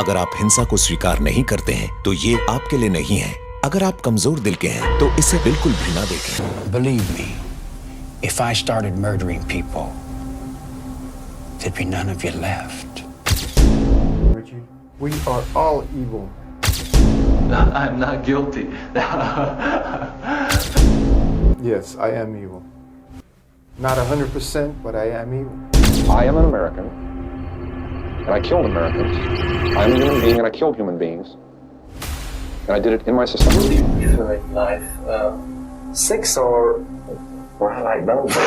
अगर आप हिंसा को स्वीकार नहीं करते हैं तो ये आपके लिए नहीं है। अगर आप कमजोर दिल के हैं तो इसे बिल्कुल भी ना देखें। Believe me, if I started murdering people, there'd be none of you left. Richie, we are all evil. I'm not guilty. Yes, I am evil. Not 100%, but I am evil. I am an American, and I killed Americans. I am a human being, and I killed human beings. And I did it in my society. Favorite life, sex or like both.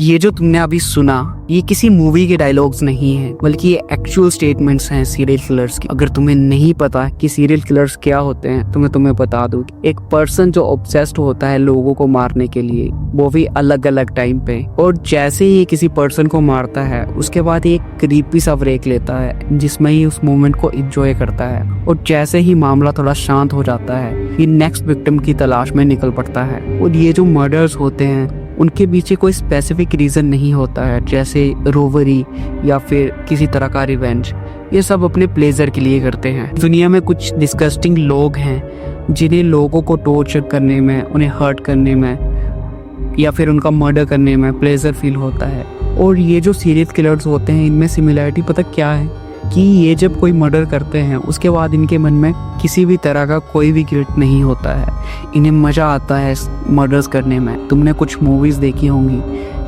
ये जो तुमने अभी सुना ये किसी movie के dialogues नहीं है, बल्कि ये एक्चुअल स्टेटमेंट्स हैं सीरियल किलर्स की। अगर तुम्हें नहीं पता कि सीरियल किलर्स क्या होते हैं तो मैं तुम्हें बता दूं कि एक पर्सन जो ऑब्सेस्ड होता है लोगों को मारने के लिए, वो भी अलग अलग टाइम पे, और जैसे ही किसी पर्सन को मारता है उसके बाद एक क्रीपी सा ब्रेक लेता है जिसमें ही उस मोमेंट को एंजॉय करता है, और जैसे ही मामला थोड़ा शांत हो जाता है ये नेक्स्ट विक्टिम की तलाश में निकल पड़ता है। और ये जो मर्डर्स होते हैं उनके पीछे कोई स्पेसिफिक रीजन नहीं होता है, जैसे रोवरी या फिर किसी तरह का रिवेंज। ये सब अपने प्लेजर के लिए करते हैं। दुनिया में कुछ डिस्गस्टिंग लोग हैं जिन्हें लोगों को टॉर्चर करने में, उन्हें हर्ट करने में या फिर उनका मर्डर करने में प्लेजर फील होता है। और ये जो सीरियल किलर्स होते हैं इनमें सिमिलरिटी पता क्या है कि ये जब कोई मर्डर करते हैं उसके बाद इनके मन में किसी भी तरह का कोई भी गिल्ट नहीं होता है। इन्हें मज़ा आता है मर्डर्स करने में। तुमने कुछ मूवीज़ देखी होंगी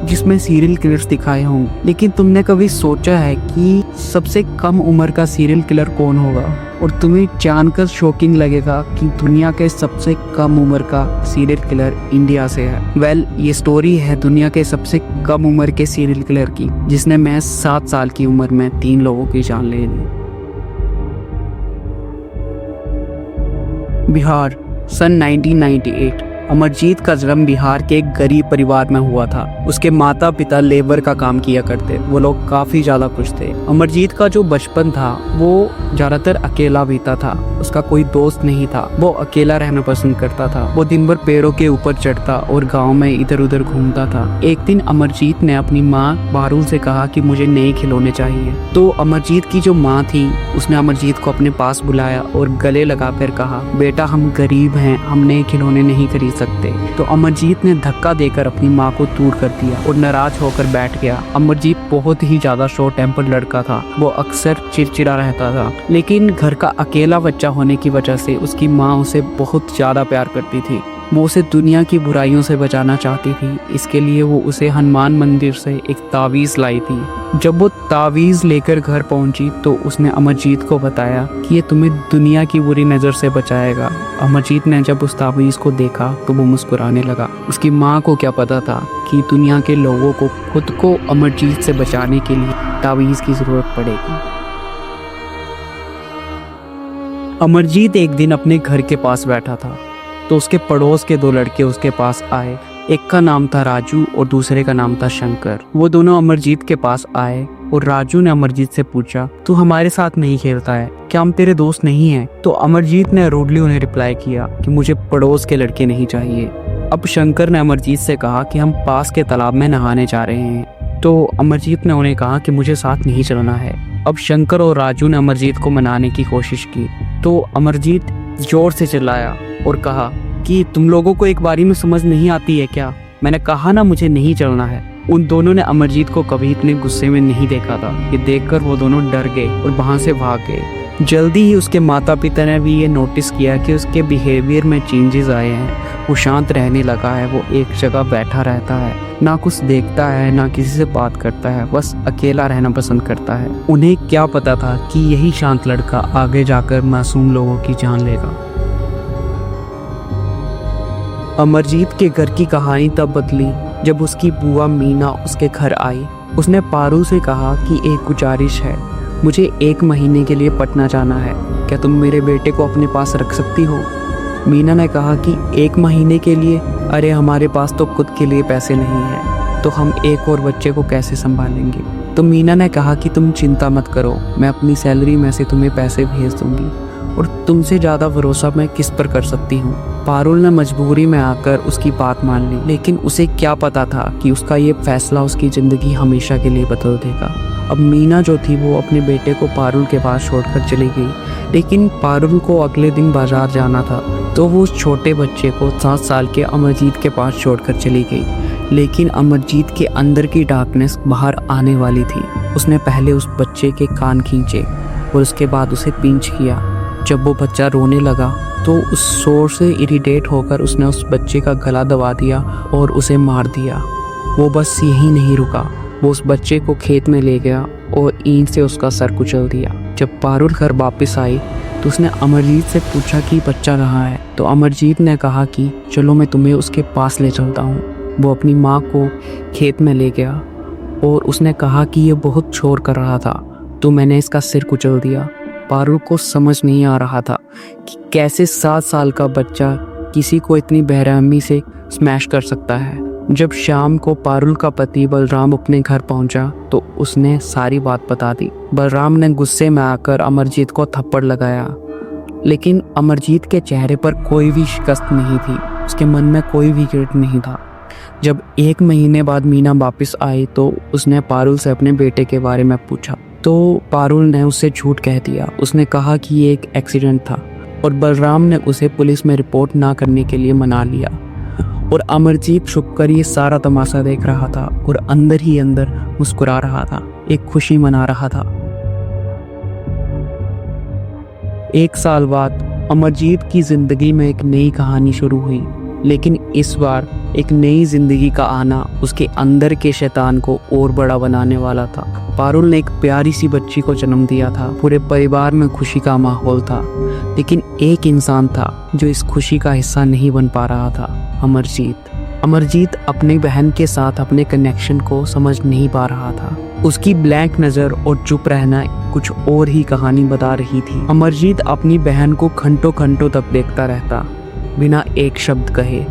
जिसमें सीरियल किलर्स दिखाए होंगे, लेकिन तुमने कभी सोचा है कि सबसे कम उम्र का सीरियल किलर कौन होगा? और तुम्हें जानकर शॉकिंग लगेगा कि दुनिया के सबसे कम उम्र का सीरियल किलर इंडिया से है। ये स्टोरी है दुनिया के सबसे कम उम्र के सीरियल किलर की, जिसने महज 7 साल की उम्र में 3 लोगों की जान ले ली। बिहार, सन 1998। अमरजीत का जन्म बिहार के एक गरीब परिवार में हुआ था। उसके माता पिता लेबर का काम किया करते। वो लोग काफ़ी ज़्यादा खुश थे। अमरजीत का जो बचपन था वो ज़्यादातर अकेला बीता था। उसका कोई दोस्त नहीं था। वो अकेला रहना पसंद करता था। वो दिन भर पेड़ों के ऊपर चढ़ता और गांव में इधर उधर घूमता था। एक दिन अमरजीत ने अपनी माँ बारुल से कहा कि मुझे नए खिलौने चाहिए। तो अमरजीत की जो माँ थी उसने अमरजीत को अपने पास बुलाया और गले लगाकर कहा, बेटा हम गरीब हैं, हम नए खिलौने नहीं खरीद सकते। तो अमरजीत ने धक्का देकर अपनी माँ को दूर कर दिया और नाराज होकर बैठ गया। अमरजीत बहुत ही ज्यादा शॉर्ट टेम्पर लड़का था। वो अक्सर चिड़चिड़ा रहता था, लेकिन घर का अकेला बच्चा होने की वजह से उसकी माँ उसे बहुत ज्यादा प्यार करती थी। वो उसे दुनिया की बुराइयों से बचाना चाहती थी। इसके लिए वो उसे हनुमान मंदिर से एक तावीज़ लाई थी। जब वो तावीज़ लेकर घर पहुंची तो उसने अमरजीत को बताया कि ये तुम्हें दुनिया की बुरी नज़र से बचाएगा। अमरजीत ने जब उस तावीज़ को देखा तो वो मुस्कुराने लगा। उसकी माँ को क्या पता था कि दुनिया के लोगों को खुद को अमरजीत से बचाने के लिए तावीज़ की ज़रूरत पड़ेगी। अमरजीत एक दिन अपने घर के पास बैठा था तो उसके पड़ोस के 2 लड़के उसके पास आए। एक का नाम था राजू और दूसरे का नाम था शंकर। वो दोनों अमरजीत के पास आए और राजू ने अमरजीत से पूछा, तू हमारे साथ नहीं खेलता है क्या? हम तेरे दोस्त नहीं हैं? तो अमरजीत ने रूडली उन्हें रिप्लाई किया कि मुझे पड़ोस के लड़के नहीं चाहिए। अब शंकर ने अमरजीत से कहा कि हम पास के तालाब में नहाने जा रहे हैं। तो अमरजीत ने उन्हें कहा कि मुझे साथ नहीं चलना है। अब शंकर और राजू ने अमरजीत को मनाने की कोशिश की तो अमरजीत जोर से चिल्लाया और कहा कि तुम लोगों को एक बारी में समझ नहीं आती है क्या? मैंने कहा ना मुझे नहीं चलना है। उन दोनों ने अमरजीत को कभी इतने गुस्से में नहीं देखा था। ये देखकर वो दोनों डर गए और वहाँ से भाग गए। जल्दी ही उसके माता पिता ने भी ये नोटिस किया कि उसके बिहेवियर में चेंजेस आए हैं। वो शांत रहने लगा है। वो एक जगह बैठा रहता है, ना कुछ देखता है ना किसी से बात करता है, बस अकेला रहना पसंद करता है। उन्हें क्या पता था कि यही शांत लड़का आगे जाकर मासूम लोगों की जान लेगा। अमरजीत के घर की कहानी तब बदली जब उसकी बुआ मीना उसके घर आई। उसने पारू से कहा कि एक गुजारिश है, मुझे 1 महीने के लिए पटना जाना है, क्या तुम मेरे बेटे को अपने पास रख सकती हो? मीना ने कहा कि 1 महीने के लिए? अरे हमारे पास तो खुद के लिए पैसे नहीं है, तो हम एक और बच्चे को कैसे संभालेंगे? तो मीना ने कहा कि तुम चिंता मत करो, मैं अपनी सैलरी में से तुम्हें पैसे भेज दूंगी और तुमसे ज़्यादा भरोसा मैं किस पर कर सकती हूँ। पारुल ने मजबूरी में आकर उसकी बात मान ली, लेकिन उसे क्या पता था कि उसका ये फैसला उसकी ज़िंदगी हमेशा के लिए बदल देगा। अब मीना जो थी वो अपने बेटे को पारुल के पास छोड़कर चली गई, लेकिन पारुल को अगले दिन बाजार जाना था तो वो उस छोटे बच्चे को 7 साल के अमरजीत के पास छोड़कर चली गई। लेकिन अमरजीत के अंदर की डार्कनेस बाहर आने वाली थी। उसने पहले उस बच्चे के कान खींचे और उसके बाद उसे पिंच किया। जब वो बच्चा रोने लगा तो उस शोर से इरिटेट होकर उसने उस बच्चे का गला दबा दिया और उसे मार दिया। वो बस यही नहीं रुका, वो उस बच्चे को खेत में ले गया और ईंट से उसका सर कुचल दिया। जब पारुल घर वापस आई तो उसने अमरजीत से पूछा कि बच्चा कहाँ है, तो अमरजीत ने कहा कि चलो मैं तुम्हें उसके पास ले चलता हूँ। वो अपनी माँ को खेत में ले गया और उसने कहा कि ये बहुत शोर कर रहा था तो मैंने इसका सिर कुचल दिया। पारुल को समझ नहीं आ रहा था कि कैसे 7 साल का बच्चा किसी को इतनी बेरहमी से स्मैश कर सकता है। जब शाम को पारुल का पति बलराम अपने घर पहुंचा तो उसने सारी बात बता दी। बलराम ने गुस्से में आकर अमरजीत को थप्पड़ लगाया, लेकिन अमरजीत के चेहरे पर कोई भी शिकस्त नहीं थी, उसके मन में कोई भी गिल्ट नहीं था। जब 1 महीने बाद मीना वापस आई तो उसने पारुल से अपने बेटे के बारे में पूछा तो पारुल ने उससे झूठ कह दिया। उसने कहा कि ये एक एक्सीडेंट था और बलराम ने उसे पुलिस में रिपोर्ट ना करने के लिए मना लिया। और अमरजीत छुपकर ये सारा तमाशा देख रहा था और अंदर ही अंदर मुस्कुरा रहा था, एक खुशी मना रहा था। 1 साल बाद अमरजीत की जिंदगी में एक नई कहानी शुरू हुई, लेकिन इस बार एक नई जिंदगी का आना उसके अंदर के शैतान को और बड़ा बनाने वाला था। पारुल ने एक प्यारी सी बच्ची को जन्म दिया था, पूरे परिवार में खुशी का माहौल था, लेकिन एक इंसान था जो इस खुशी का हिस्सा नहीं बन पा रहा था, अमरजीत। अमरजीत अपनी बहन के साथ अपने कनेक्शन को समझ नहीं पा रहा था। उसकी ब्लैंक नज़र और चुप रहना कुछ और ही कहानी बता रही थी। अमरजीत अपनी बहन को घंटों घंटों तक देखता रहता, बिना एक शब्द कहे।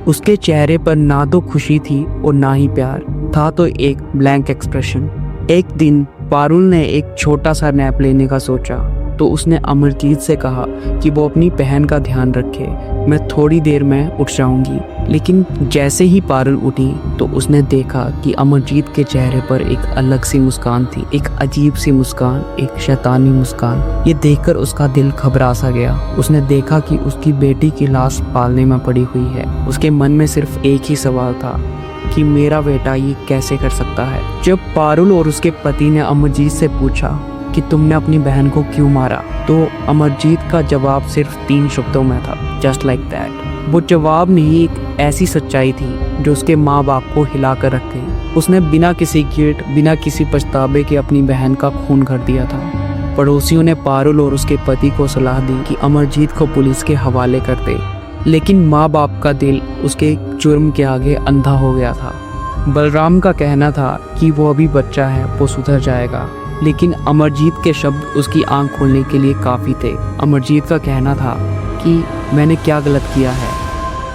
उसके चेहरे पर ना तो खुशी थी और ना ही प्यार था, तो एक ब्लैंक एक्सप्रेशन। एक दिन पारुल ने एक छोटा सा नैप लेने का सोचा तो उसने अमरजीत से कहा कि वो अपनी बहन का ध्यान रखे, मैं थोड़ी देर में उठ जाऊंगी। लेकिन जैसे ही पारुल उठी तो उसने देखा कि अमरजीत के चेहरे पर एक अलग सी मुस्कान थी, एक अजीब सी मुस्कान, एक शैतानी मुस्कान। ये देखकर उसका दिल घबरा सा गया। उसने देखा कि उसकी बेटी की लाश पालने में पड़ी हुई है। उसके मन में सिर्फ एक ही सवाल था कि मेरा बेटा ये कैसे कर सकता है। जब पारुल और उसके पति ने अमरजीत से पूछा कि तुमने अपनी बहन को क्यों मारा, तो अमरजीत का जवाब सिर्फ 3 शब्दों में था, जस्ट लाइक दैट। वो जवाब नहीं, एक ऐसी सच्चाई थी जो उसके माँ बाप को हिला कर रख गई। उसने बिना किसी गिल्ट, बिना किसी पछतावे के अपनी बहन का खून कर दिया था। पड़ोसियों ने पारुल और उसके पति को सलाह दी कि अमरजीत को पुलिस के हवाले कर दे, लेकिन माँ बाप का दिल उसके जुर्म के आगे अंधा हो गया था। बलराम का कहना था कि वो अभी बच्चा है, वो सुधर जाएगा, लेकिन अमरजीत के शब्द उसकी आंख खोलने के लिए काफ़ी थे। अमरजीत का कहना था कि मैंने क्या गलत किया है,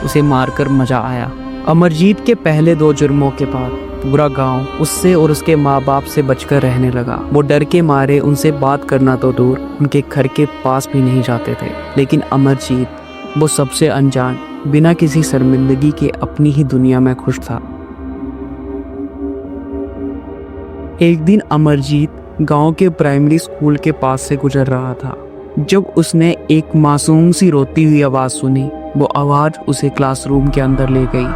उसे मारकर मज़ा आया। अमरजीत के पहले 2 जुर्मों के बाद पूरा गांव उससे और उसके माँ बाप से बचकर रहने लगा। वो डर के मारे उनसे बात करना तो दूर, उनके घर के पास भी नहीं जाते थे। लेकिन अमरजीत, वो सबसे अनजान, बिना किसी शर्मिंदगी के अपनी ही दुनिया में खुश था। एक दिन अमरजीत गांव के प्राइमरी स्कूल के पास से गुजर रहा था जब उसने एक मासूम सी रोती हुई आवाज़ सुनी। वो आवाज़ उसे क्लासरूम के अंदर ले गई।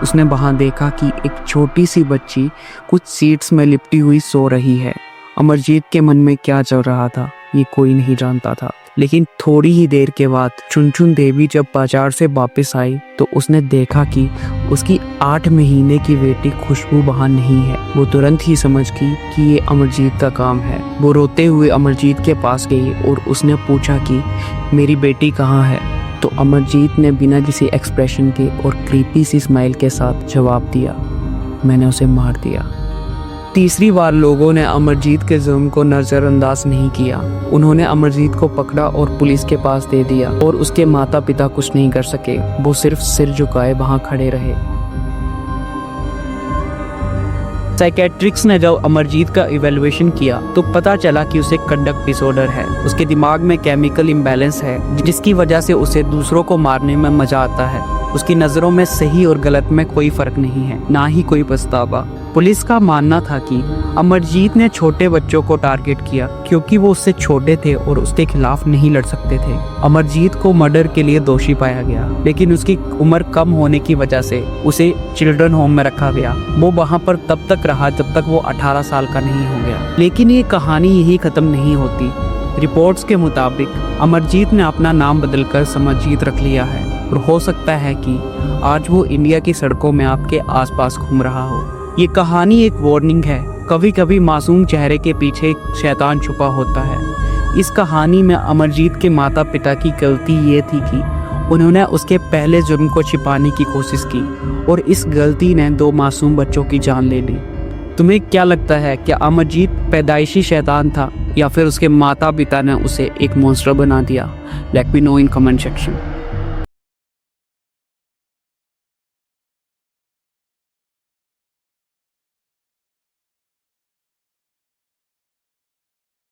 उसने वहां देखा कि एक छोटी सी बच्ची कुछ सीट्स में लिपटी हुई सो रही है। अमरजीत के मन में क्या चल रहा था ये कोई नहीं जानता था, लेकिन थोड़ी ही देर के बाद चुनचुन देवी जब बाजार से वापस आई तो उसने देखा कि उसकी 8 महीने की बेटी खुशबू वहाँ नहीं है। वो तुरंत ही समझ गई कि ये अमरजीत का काम है। वो रोते हुए अमरजीत के पास गई और उसने पूछा कि मेरी बेटी कहाँ है, तो अमरजीत ने बिना किसी एक्सप्रेशन के और क्रीपी सी स्माइल के साथ जवाब दिया, मैंने उसे मार दिया। तीसरी बार लोगों ने अमरजीत के जुर्म को नज़रअंदाज नहीं किया। उन्होंने अमरजीत को पकड़ा और पुलिस के पास दे दिया और उसके माता पिता कुछ नहीं कर सके। वो सिर्फ सिर झुकाए वहां खड़े रहे। साइकेट्रिक्स ने जब अमरजीत का इवैल्यूएशन किया तो पता चला कि उसे कंडक्ट डिसऑर्डर है। उसके दिमाग में केमिकल इम्बैलेंस है जिसकी वजह से उसे दूसरों को मारने में मजा आता है। उसकी नज़रों में सही और गलत में कोई फर्क नहीं है, ना ही कोई पछतावा। पुलिस का मानना था कि अमरजीत ने छोटे बच्चों को टारगेट किया क्योंकि वो उससे छोटे थे और उसके खिलाफ नहीं लड़ सकते थे। अमरजीत को मर्डर के लिए दोषी पाया गया, लेकिन उसकी उम्र कम होने की वजह से उसे चिल्ड्रन होम में रखा गया। वो वहाँ पर तब तक रहा जब तक वो 18 साल का नहीं हो गया। लेकिन ये कहानी यही खत्म नहीं होती। रिपोर्ट्स के मुताबिक अमरजीत ने अपना नाम बदलकर समरजीत रख लिया है और हो सकता है कि आज वो इंडिया की सड़कों में आपके आसपास घूम रहा हो। ये कहानी एक वार्निंग है, कभी कभी मासूम चेहरे के पीछे एक शैतान छुपा होता है। इस कहानी में अमरजीत के माता पिता की गलती ये थी कि उन्होंने उसके पहले जुर्म को छिपाने की कोशिश की और इस गलती ने 2 मासूम बच्चों की जान ले ली। तुम्हें क्या लगता है, क्या अमरजीत पैदाइशी शैतान था या फिर उसके माता पिता ने उसे एक मॉन्स्टर बना दिया? Let me know in comment section.